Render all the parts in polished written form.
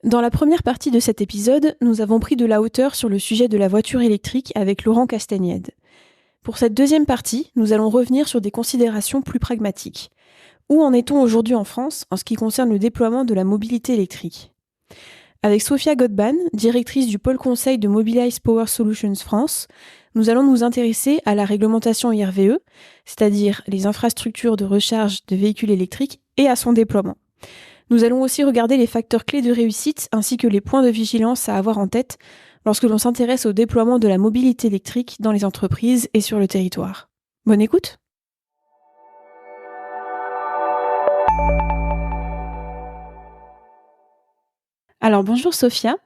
Dans la première partie de cet épisode, nous avons pris de la hauteur sur le sujet de la voiture électrique avec Laurent Castagnède. Pour cette deuxième partie, nous allons revenir sur des considérations plus pragmatiques. Où en est-on aujourd'hui en France en ce qui concerne le déploiement de la mobilité électrique ? Avec Sophia Godban, directrice du pôle conseil de Mobilize Power Solutions France, nous allons nous intéresser à la réglementation IRVE, c'est-à-dire les infrastructures de recharge de véhicules électriques, et à son déploiement. Nous allons aussi regarder les facteurs clés de réussite ainsi que les points de vigilance à avoir en tête lorsque l'on s'intéresse au déploiement de la mobilité électrique dans les entreprises et sur le territoire. Bonne écoute! Alors bonjour Sophia,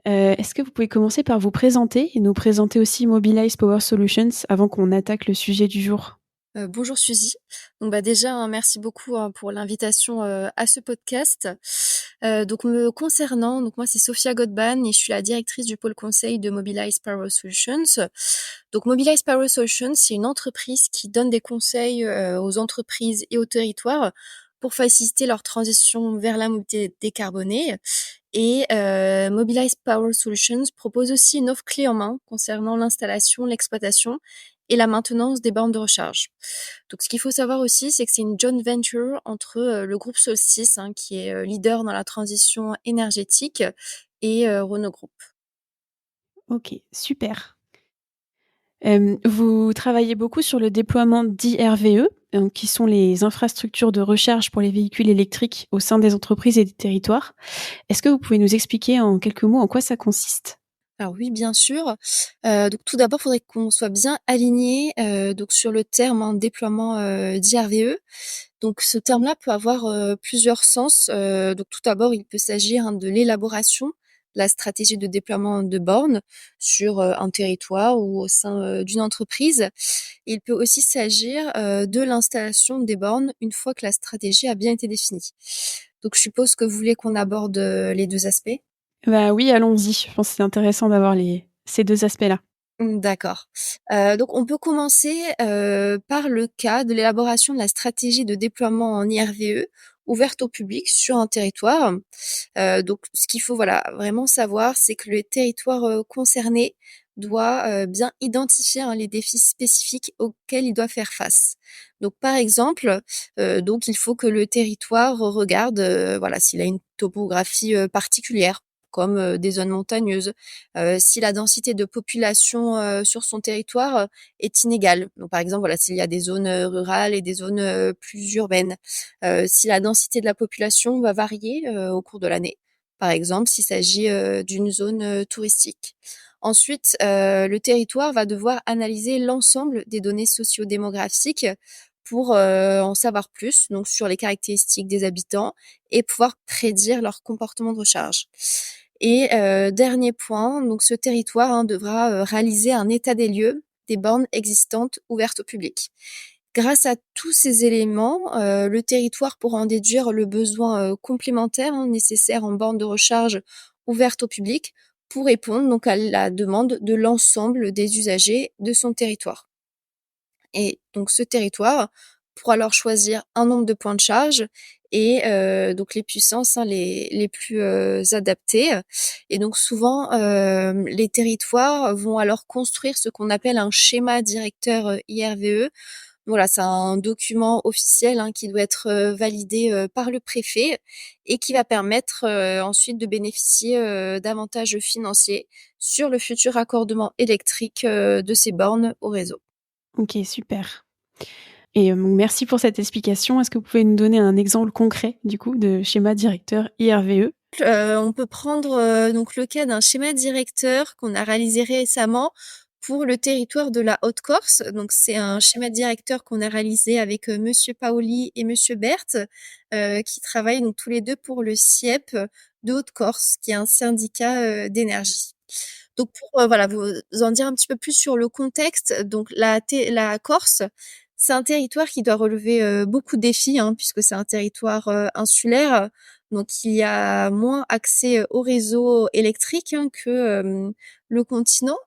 est-ce que vous pouvez commencer par vous présenter et nous présenter aussi Mobilize Power Solutions avant qu'on attaque le sujet du jour? Bonjour Suzy. Donc déjà, merci beaucoup pour l'invitation à ce podcast. Donc me concernant, donc moi c'est Sophia Godban et je suis la directrice du pôle conseil de Mobilize Power Solutions. Donc Mobilize Power Solutions, c'est une entreprise qui donne des conseils aux entreprises et aux territoires pour faciliter leur transition vers la mobilité décarbonée. Et Mobilize Power Solutions propose aussi une offre clé en main concernant l'installation, l'exploitation et la maintenance des bornes de recharge. Donc, ce qu'il faut savoir aussi, c'est que c'est une joint venture entre le groupe Solstice, qui est leader dans la transition énergétique, et Renault Group. Ok, super. Vous travaillez beaucoup sur le déploiement d'IRVE, qui sont les infrastructures de recharge pour les véhicules électriques au sein des entreprises et des territoires. Est-ce que vous pouvez nous expliquer en quelques mots en quoi ça consiste ? Alors oui, bien sûr. Donc tout d'abord, il faudrait qu'on soit bien aligné donc sur le terme déploiement d'IRVE. Donc ce terme-là peut avoir plusieurs sens. Donc tout d'abord, il peut s'agir de l'élaboration de la stratégie de déploiement de bornes sur un territoire ou au sein d'une entreprise. Il peut aussi s'agir de l'installation des bornes une fois que la stratégie a bien été définie. Donc je suppose que vous voulez qu'on aborde les deux aspects. Bah oui, allons-y. Je pense que c'est intéressant d'avoir ces deux aspects-là. D'accord. Donc on peut commencer par le cas de l'élaboration de la stratégie de déploiement en IRVE ouverte au public sur un territoire. Donc ce qu'il faut vraiment savoir, c'est que le territoire concerné doit bien identifier les défis spécifiques auxquels il doit faire face. Donc par exemple, donc il faut que le territoire regarde s'il a une topographie particulière comme des zones montagneuses, si la densité de population sur son territoire est inégale. Donc par exemple, s'il y a des zones rurales et des zones plus urbaines, si la densité de la population va varier au cours de l'année, par exemple s'il s'agit d'une zone touristique. Ensuite, le territoire va devoir analyser l'ensemble des données socio-démographiques pour en savoir plus, donc sur les caractéristiques des habitants et pouvoir prédire leur comportement de recharge. Et dernier point, donc ce territoire devra réaliser un état des lieux des bornes existantes ouvertes au public. Grâce à tous ces éléments, le territoire pourra en déduire le besoin complémentaire nécessaire en bornes de recharge ouvertes au public pour répondre donc à la demande de l'ensemble des usagers de son territoire. Et donc ce territoire pourra alors choisir un nombre de points de charge et donc les puissances les plus adaptées. Et donc souvent, les territoires vont alors construire ce qu'on appelle un schéma directeur IRVE. Voilà, c'est un document officiel qui doit être validé par le préfet et qui va permettre ensuite de bénéficier d'avantages financiers sur le futur raccordement électrique de ces bornes au réseau. Ok, super. Et merci pour cette explication. Est-ce que vous pouvez nous donner un exemple concret, du coup, de schéma directeur IRVE ? On peut prendre donc le cas d'un schéma directeur qu'on a réalisé récemment pour le territoire de la Haute-Corse. Donc c'est un schéma directeur qu'on a réalisé avec Monsieur Paoli et Monsieur Berthe, qui travaillent donc tous les deux pour le SIEP de Haute-Corse, qui est un syndicat d'énergie. Donc pour vous en dire un petit peu plus sur le contexte, donc la Corse, c'est un territoire qui doit relever beaucoup de défis, puisque c'est un territoire insulaire. Donc il y a moins accès au réseau électrique que le continent.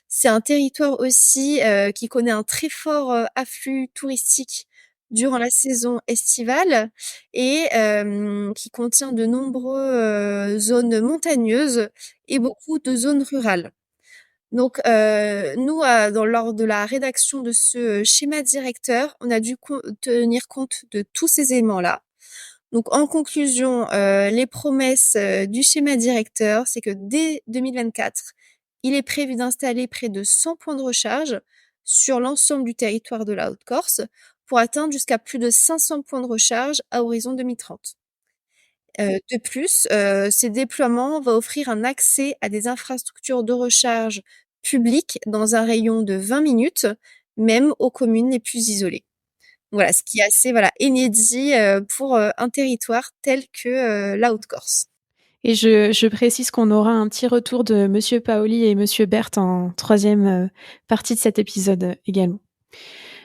C'est un territoire aussi qui connaît un très fort afflux touristique durant la saison estivale et qui contient de nombreux zones montagneuses et beaucoup de zones rurales. Donc, nous, lors de la rédaction de ce schéma directeur, on a dû tenir compte de tous ces éléments-là. Donc, en conclusion, les promesses du schéma directeur, c'est que dès 2024, il est prévu d'installer près de 100 points de recharge sur l'ensemble du territoire de la Haute-Corse pour atteindre jusqu'à plus de 500 points de recharge à horizon 2030. De plus, ces déploiements vont offrir un accès à des infrastructures de recharge publiques dans un rayon de 20 minutes, même aux communes les plus isolées. Voilà, ce qui est assez, voilà, inédit, pour, un territoire tel que, la Haute-Corse. Et je précise qu'on aura un petit retour de Monsieur Paoli et Monsieur Berthe en troisième partie de cet épisode également.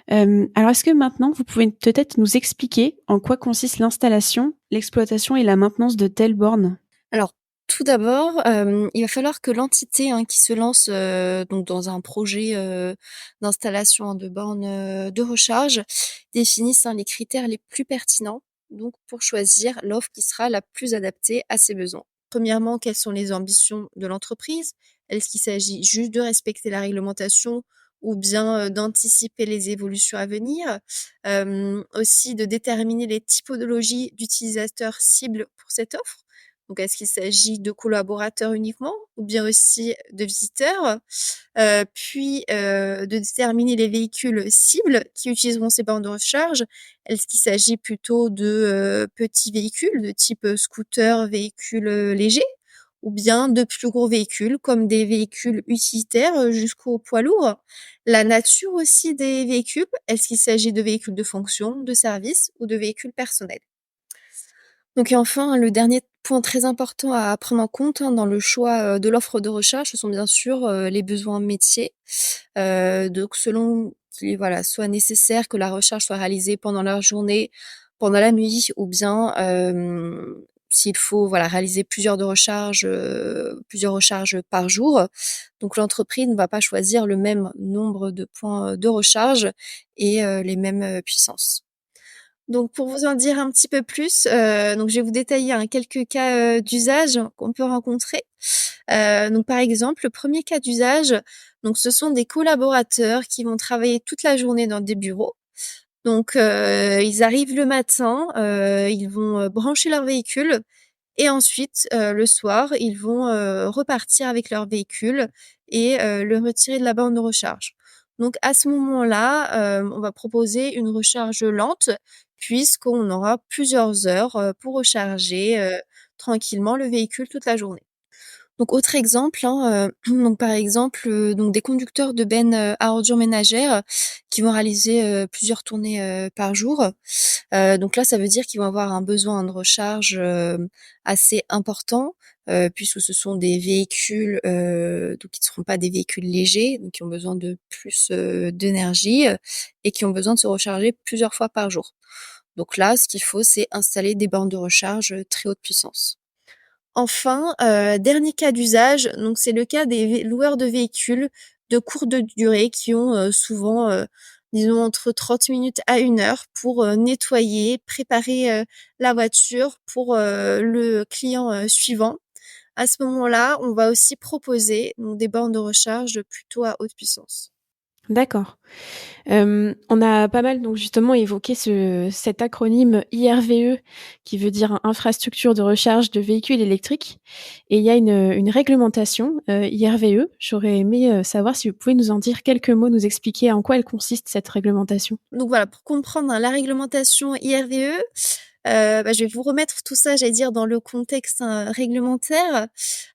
Alors, est-ce que maintenant, vous pouvez peut-être nous expliquer en quoi consiste l'installation, l'exploitation et la maintenance de telles bornes? Alors, tout d'abord, il va falloir que l'entité, hein, qui se lance, donc dans un projet, d'installation de bornes, de recharge, définisse, hein, les critères les plus pertinents, donc pour choisir l'offre qui sera la plus adaptée à ses besoins. Premièrement, quelles sont les ambitions de l'entreprise? Est-ce qu'il s'agit juste de respecter la réglementation ou bien, d'anticiper les évolutions à venir? Aussi de déterminer les typologies d'utilisateurs cibles pour cette offre. Donc, est-ce qu'il s'agit de collaborateurs uniquement ou bien aussi de visiteurs? Puis, de déterminer les véhicules cibles qui utiliseront ces bornes de recharge. Est-ce qu'il s'agit plutôt de, petits véhicules de type, scooter, véhicules, légers? Ou bien de plus gros véhicules comme des véhicules utilitaires, jusqu'aux poids lourds? La nature aussi des véhicules, est-ce qu'il s'agit de véhicules de fonction, de service ou de véhicules personnels? Donc et enfin, le dernier point très important à prendre en compte, hein, dans le choix, de l'offre de recharge, ce sont bien sûr, les besoins métiers. Donc selon qu'il voilà, soit nécessaire que la recharge soit réalisée pendant la journée, pendant la nuit ou bien, s'il faut voilà, réaliser plusieurs recharges par jour. Donc l'entreprise ne va pas choisir le même nombre de points, de recharge et les mêmes, puissances. Donc pour vous en dire un petit peu plus, donc je vais vous détailler, hein, quelques cas, d'usage qu'on peut rencontrer. Donc par exemple, le premier cas d'usage, donc ce sont des collaborateurs qui vont travailler toute la journée dans des bureaux. Donc ils arrivent le matin, ils vont, brancher leur véhicule et ensuite, le soir, ils vont, repartir avec leur véhicule et le retirer de la borne de recharge. Donc à ce moment-là, on va proposer une recharge lente puisqu'on aura plusieurs heures, pour recharger, tranquillement le véhicule toute la journée. Donc autre exemple, hein, donc par exemple, donc des conducteurs de bennes, à ordures ménagères qui vont réaliser, plusieurs tournées, par jour. Donc là, ça veut dire qu'ils vont avoir un besoin de recharge, assez important, puisque ce sont des véhicules, donc qui ne seront pas des véhicules légers, donc qui ont besoin de plus, d'énergie, et qui ont besoin de se recharger plusieurs fois par jour. Donc là, ce qu'il faut, c'est installer des bornes de recharge, très haute puissance. Enfin, dernier cas d'usage, donc c'est le cas des loueurs de véhicules de courte durée qui ont, souvent, disons entre 30 minutes à 1 heure pour, nettoyer, préparer, la voiture pour, le client, suivant. À ce moment-là, on va aussi proposer donc des bornes de recharge plutôt à haute puissance. D'accord. On a pas mal donc justement évoqué cet acronyme IRVE qui veut dire infrastructure de recharge de véhicules électriques et il y a une réglementation, IRVE. J'aurais aimé, savoir si vous pouvez nous en dire quelques mots, nous expliquer en quoi elle consiste cette réglementation? Donc voilà, pour comprendre, hein, la réglementation IRVE, je vais vous remettre tout ça, j'allais dire, dans le contexte, hein, réglementaire.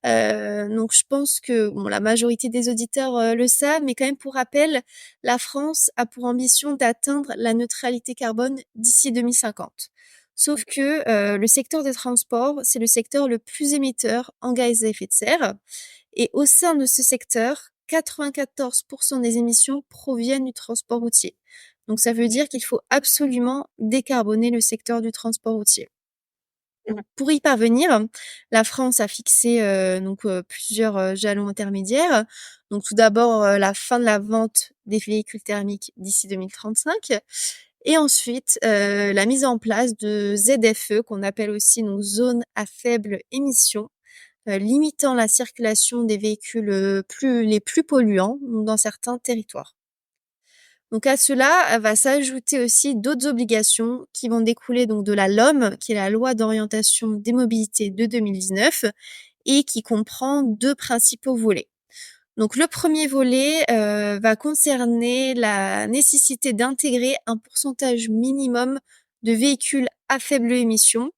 Donc je pense que, bon, la majorité des auditeurs, le savent, mais quand même pour rappel, la France a pour ambition d'atteindre la neutralité carbone d'ici 2050. Sauf que, le secteur des transports, c'est le secteur le plus émetteur en gaz à effet de serre et au sein de ce secteur, 94 des émissions proviennent du transport routier. Donc ça veut dire qu'il faut absolument décarboner le secteur du transport routier. Pour y parvenir, la France a fixé, plusieurs, jalons intermédiaires. Donc tout d'abord, la fin de la vente des véhicules thermiques d'ici 2035 Et ensuite, la mise en place de ZFE, qu'on appelle aussi donc zones à faible émission, limitant la circulation des véhicules les plus polluants dans certains territoires. Donc à cela va s'ajouter aussi d'autres obligations qui vont découler donc de la LOM, qui est la loi d'orientation des mobilités de 2019, et qui comprend deux principaux volets. Donc le premier volet va concerner la nécessité d'intégrer un pourcentage minimum de véhicules à faible émission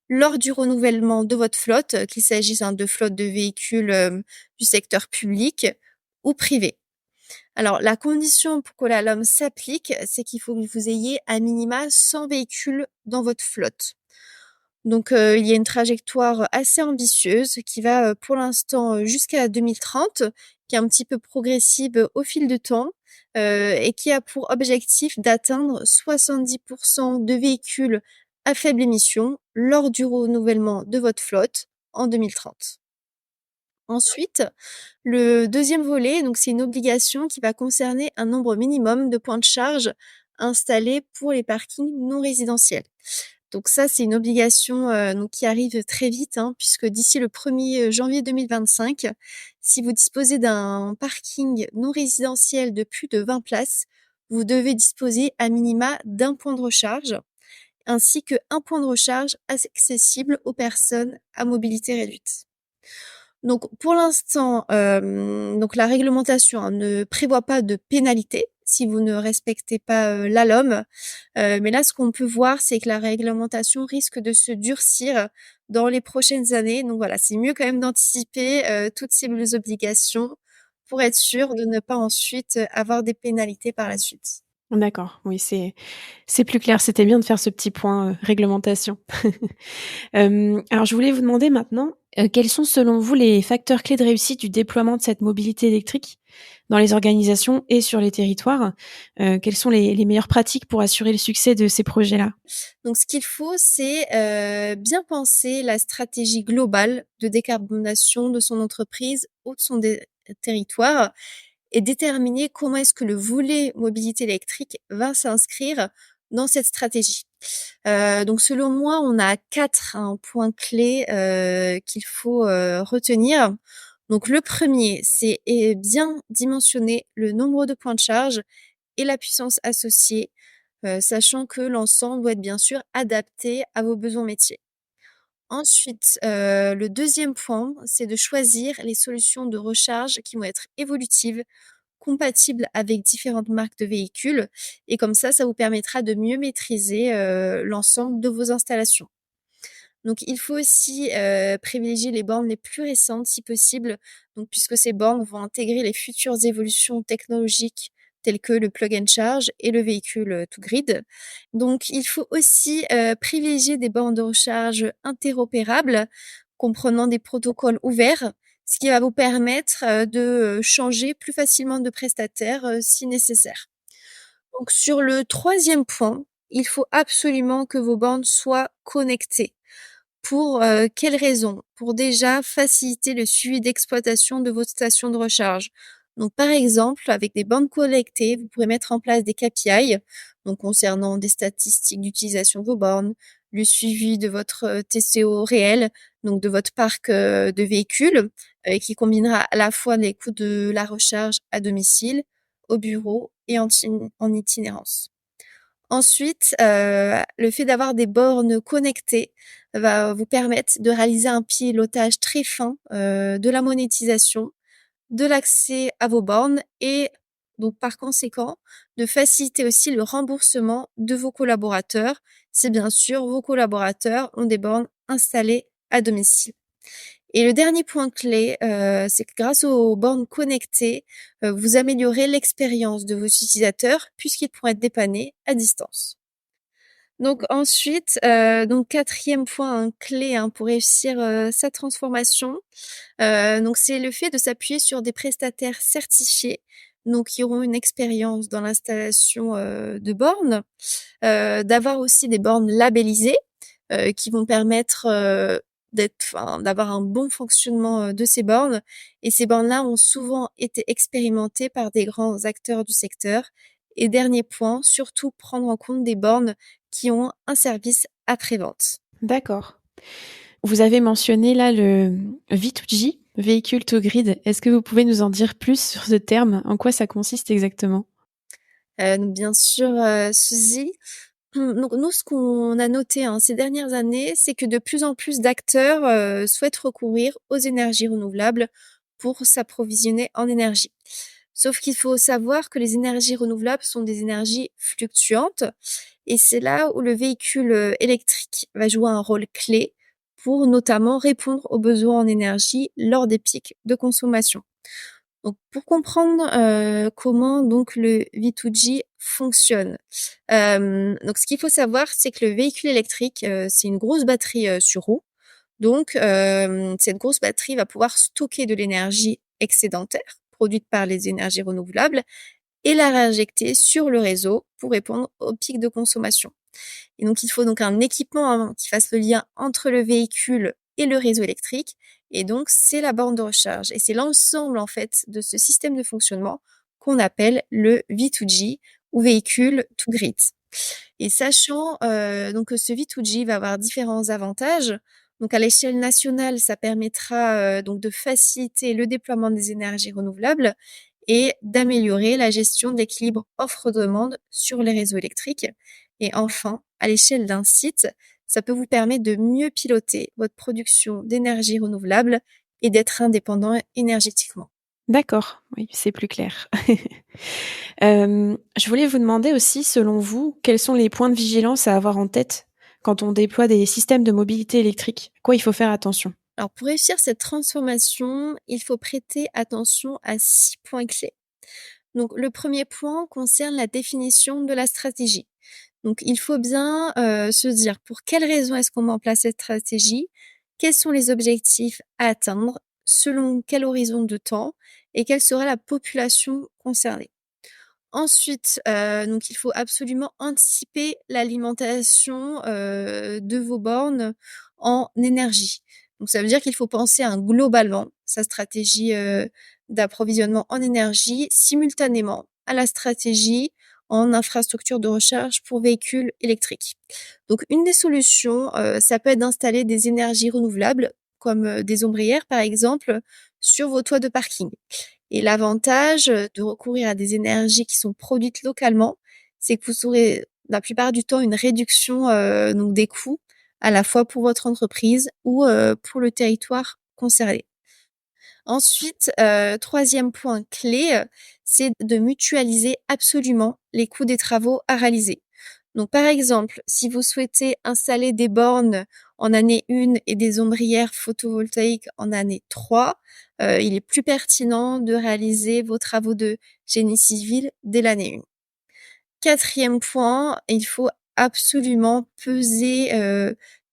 lors du renouvellement de votre flotte, qu'il s'agisse de flotte de véhicules du secteur public ou privé. Alors la condition pour que la LOM s'applique, c'est qu'il faut que vous ayez à minima 100 véhicules dans votre flotte. Donc il y a une trajectoire assez ambitieuse qui va pour l'instant jusqu'à 2030, qui est un petit peu progressive au fil du temps et qui a pour objectif d'atteindre 70% de véhicules à faible émission lors du renouvellement de votre flotte en 2030. Ensuite, le deuxième volet, donc c'est une obligation qui va concerner un nombre minimum de points de charge installés pour les parkings non résidentiels. Donc ça, c'est une obligation donc qui arrive très vite, puisque d'ici le 1er janvier 2025, si vous disposez d'un parking non résidentiel de plus de 20 places, vous devez disposer à minima d'un point de recharge, ainsi qu'un point de recharge accessible aux personnes à mobilité réduite. Donc pour l'instant, donc la réglementation ne prévoit pas de pénalité si vous ne respectez pas la LOM. Mais là, ce qu'on peut voir, c'est que la réglementation risque de se durcir dans les prochaines années. Donc voilà, c'est mieux quand même d'anticiper toutes ces obligations pour être sûr de ne pas ensuite avoir des pénalités par la suite. D'accord, oui, c'est plus clair. C'était bien de faire ce petit point, réglementation. Alors je voulais vous demander maintenant, quels sont selon vous les facteurs clés de réussite du déploiement de cette mobilité électrique dans les organisations et sur les territoires? Quelles sont les meilleures pratiques pour assurer le succès de ces projets-là? Donc ce qu'il faut, c'est bien penser la stratégie globale de décarbonation de son entreprise ou de son territoire et déterminer comment est-ce que le volet mobilité électrique va s'inscrire dans cette stratégie. Donc selon moi, on a 4 points clés qu'il faut retenir. Donc le premier, c'est bien dimensionner le nombre de points de charge et la puissance associée, sachant que l'ensemble doit être bien sûr adapté à vos besoins métiers. Ensuite, le deuxième point, c'est de choisir les solutions de recharge qui vont être évolutives, compatibles avec différentes marques de véhicules et comme ça vous permettra de mieux maîtriser, l'ensemble de vos installations. Donc il faut aussi, privilégier les bornes les plus récentes si possible, donc puisque ces bornes vont intégrer les futures évolutions technologiques telles que le plug and charge et le véhicule, to grid. Donc il faut aussi, privilégier des bornes de recharge interopérables, comprenant des protocoles ouverts, ce qui va vous permettre, de, changer plus facilement de prestataire, si nécessaire. Donc sur le troisième point, il faut absolument que vos bornes soient connectées. Pour quelles raisons? Pour déjà faciliter le suivi d'exploitation de votre station de recharge. Donc par exemple, avec des bornes connectées, vous pourrez mettre en place des KPI, donc concernant des statistiques d'utilisation de vos bornes, le suivi de votre TCO réel, donc de votre parc de véhicules, qui combinera à la fois les coûts de la recharge à domicile, au bureau et en itinérance. Ensuite, le fait d'avoir des bornes connectées va vous permettre de réaliser un pilotage très fin, de la monétisation, de l'accès à vos bornes et donc par conséquent, de faciliter aussi le remboursement de vos collaborateurs, si bien sûr vos collaborateurs ont des bornes installées à domicile. Et le dernier point clé, c'est que grâce aux bornes connectées, vous améliorez l'expérience de vos utilisateurs puisqu'ils pourront être dépannés à distance. Donc ensuite, donc 4e point clé, pour réussir, sa transformation, donc c'est le fait de s'appuyer sur des prestataires certifiés, donc qui auront une expérience dans l'installation, de bornes, d'avoir aussi des bornes labellisées, qui vont permettre, d'avoir un bon fonctionnement, de ces bornes et ces bornes-là ont souvent été expérimentées par des grands acteurs du secteur Et dernier point, surtout prendre en compte des bornes qui ont un service après-vente. D'accord. Vous avez mentionné là le V2G, Vehicle to Grid. Est-ce que vous pouvez nous en dire plus sur ce terme? En quoi ça consiste exactement? Donc bien sûr, Suzy. Donc nous, ce qu'on a noté, ces dernières années, c'est que de plus en plus d'acteurs, souhaitent recourir aux énergies renouvelables pour s'approvisionner en énergie. Sauf qu'il faut savoir que les énergies renouvelables sont des énergies fluctuantes et c'est là où le véhicule, électrique va jouer un rôle clé pour notamment répondre aux besoins en énergie lors des pics de consommation. Donc pour comprendre, comment donc le V2G fonctionne, donc ce qu'il faut savoir, c'est que le véhicule électrique, c'est une grosse batterie, sur roue. Donc cette grosse batterie va pouvoir stocker de l'énergie excédentaire produite par les énergies renouvelables et la réinjecter sur le réseau pour répondre aux pics de consommation. Et donc, il faut donc un équipement qui fasse le lien entre le véhicule et le réseau électrique. Et donc, c'est la borne de recharge. Et c'est l'ensemble, en fait, de ce système de fonctionnement qu'on appelle le V2G ou véhicule to grid. Et sachant donc que ce V2G va avoir différents avantages. Donc, à l'échelle nationale, ça permettra donc de faciliter le déploiement des énergies renouvelables et d'améliorer la gestion de l'équilibre offre-demande sur les réseaux électriques. Et enfin, à l'échelle d'un site, ça peut vous permettre de mieux piloter votre production d'énergie renouvelable et d'être indépendant énergétiquement. D'accord, oui, c'est plus clair. Je voulais vous demander aussi, selon vous, quels sont les points de vigilance à avoir en tête quand on déploie des systèmes de mobilité électrique? À quoi il faut faire attention? Alors, pour réussir cette transformation, il faut prêter attention à 6 points clés. Donc, le premier point concerne la définition de la stratégie. Donc, il faut bien se dire pour quelles raisons est-ce qu'on met en place cette stratégie, quels sont les objectifs à atteindre, selon quel horizon de temps et quelle sera la population concernée. Ensuite, donc il faut absolument anticiper l'alimentation, de vos bornes en énergie. Donc ça veut dire qu'il faut penser globalement sa stratégie, d'approvisionnement en énergie simultanément à la stratégie en infrastructure de recharge pour véhicules électriques. Donc une des solutions, ça peut être d'installer des énergies renouvelables comme, des ombrières par exemple, sur vos toits de parking. Et l'avantage, de recourir à des énergies qui sont produites localement, c'est que vous aurez la plupart du temps une réduction, donc des coûts, à la fois pour votre entreprise ou, pour le territoire concerné. Ensuite, 3e point clé, c'est de mutualiser absolument les coûts des travaux à réaliser. Donc par exemple, si vous souhaitez installer des bornes en année 1 et des ombrières photovoltaïques en année 3, il est plus pertinent de réaliser vos travaux de génie civil dès l'année 1. 4e point, il faut absolument peser,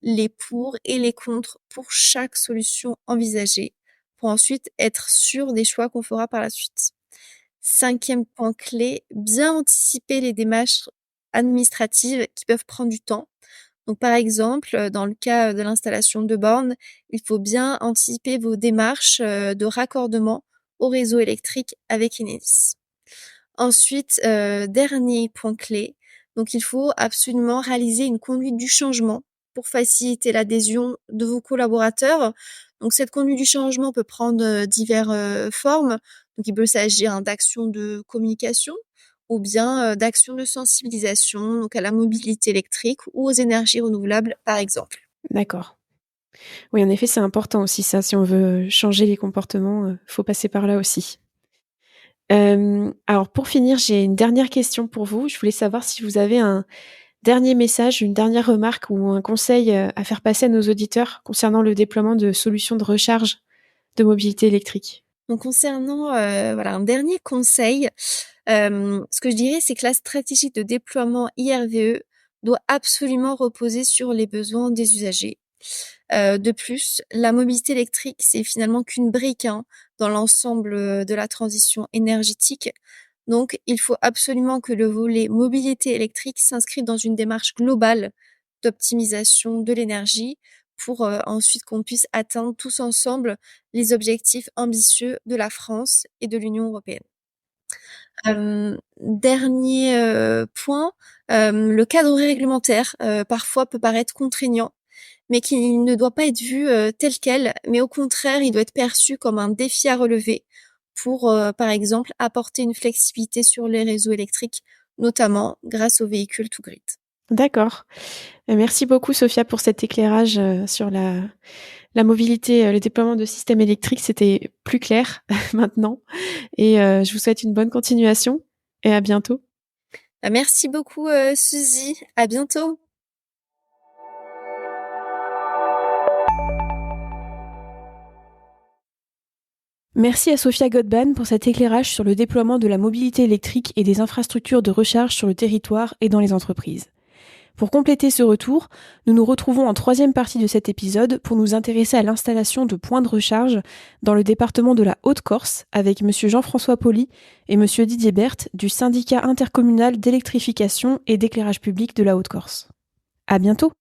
les pour et les contre pour chaque solution envisagée, pour ensuite être sûr des choix qu'on fera par la suite. 5e point clé, bien anticiper les démarches administratives qui peuvent prendre du temps. Donc par exemple, dans le cas de l'installation de bornes, il faut bien anticiper vos démarches, de raccordement au réseau électrique avec Enedis. Ensuite, dernier point clé, donc il faut absolument réaliser une conduite du changement pour faciliter l'adhésion de vos collaborateurs. Donc cette conduite du changement peut prendre, formes. Donc il peut s'agir, d'actions de communication ou bien, d'actions de sensibilisation, donc à la mobilité électrique ou aux énergies renouvelables, par exemple. D'accord. Oui, en effet, c'est important aussi ça. Si on veut changer les comportements, faut passer par là aussi. Alors pour finir, j'ai une dernière question pour vous. Je voulais savoir si vous avez un dernier message, une dernière remarque ou un conseil, à faire passer à nos auditeurs concernant le déploiement de solutions de recharge de mobilité électrique. Donc concernant, voilà, un dernier conseil, ce que je dirais, c'est que la stratégie de déploiement IRVE doit absolument reposer sur les besoins des usagers. De plus, la mobilité électrique, c'est finalement qu'une brique, dans l'ensemble, de la transition énergétique. Donc il faut absolument que le volet mobilité électrique s'inscrive dans une démarche globale d'optimisation de l'énergie pour, ensuite qu'on puisse atteindre tous ensemble les objectifs ambitieux de la France et de l'Union européenne. Dernier point, le cadre réglementaire parfois peut paraître contraignant, mais qui ne doit pas être vu tel quel, mais au contraire, il doit être perçu comme un défi à relever pour, par exemple, apporter une flexibilité sur les réseaux électriques, notamment grâce aux véhicules to grid. D'accord. Merci beaucoup Sophia pour cet éclairage sur la mobilité, le déploiement de systèmes électriques. C'était plus clair maintenant et je vous souhaite une bonne continuation et à bientôt. Merci beaucoup Suzy, à bientôt. Merci à Sophia Godban pour cet éclairage sur le déploiement de la mobilité électrique et des infrastructures de recharge sur le territoire et dans les entreprises. Pour compléter ce retour, nous nous retrouvons en troisième partie de cet épisode pour nous intéresser à l'installation de points de recharge dans le département de la Haute-Corse avec M. Jean-François Poli et M. Didier Berthe du syndicat intercommunal d'électrification et d'éclairage public de la Haute-Corse. À bientôt!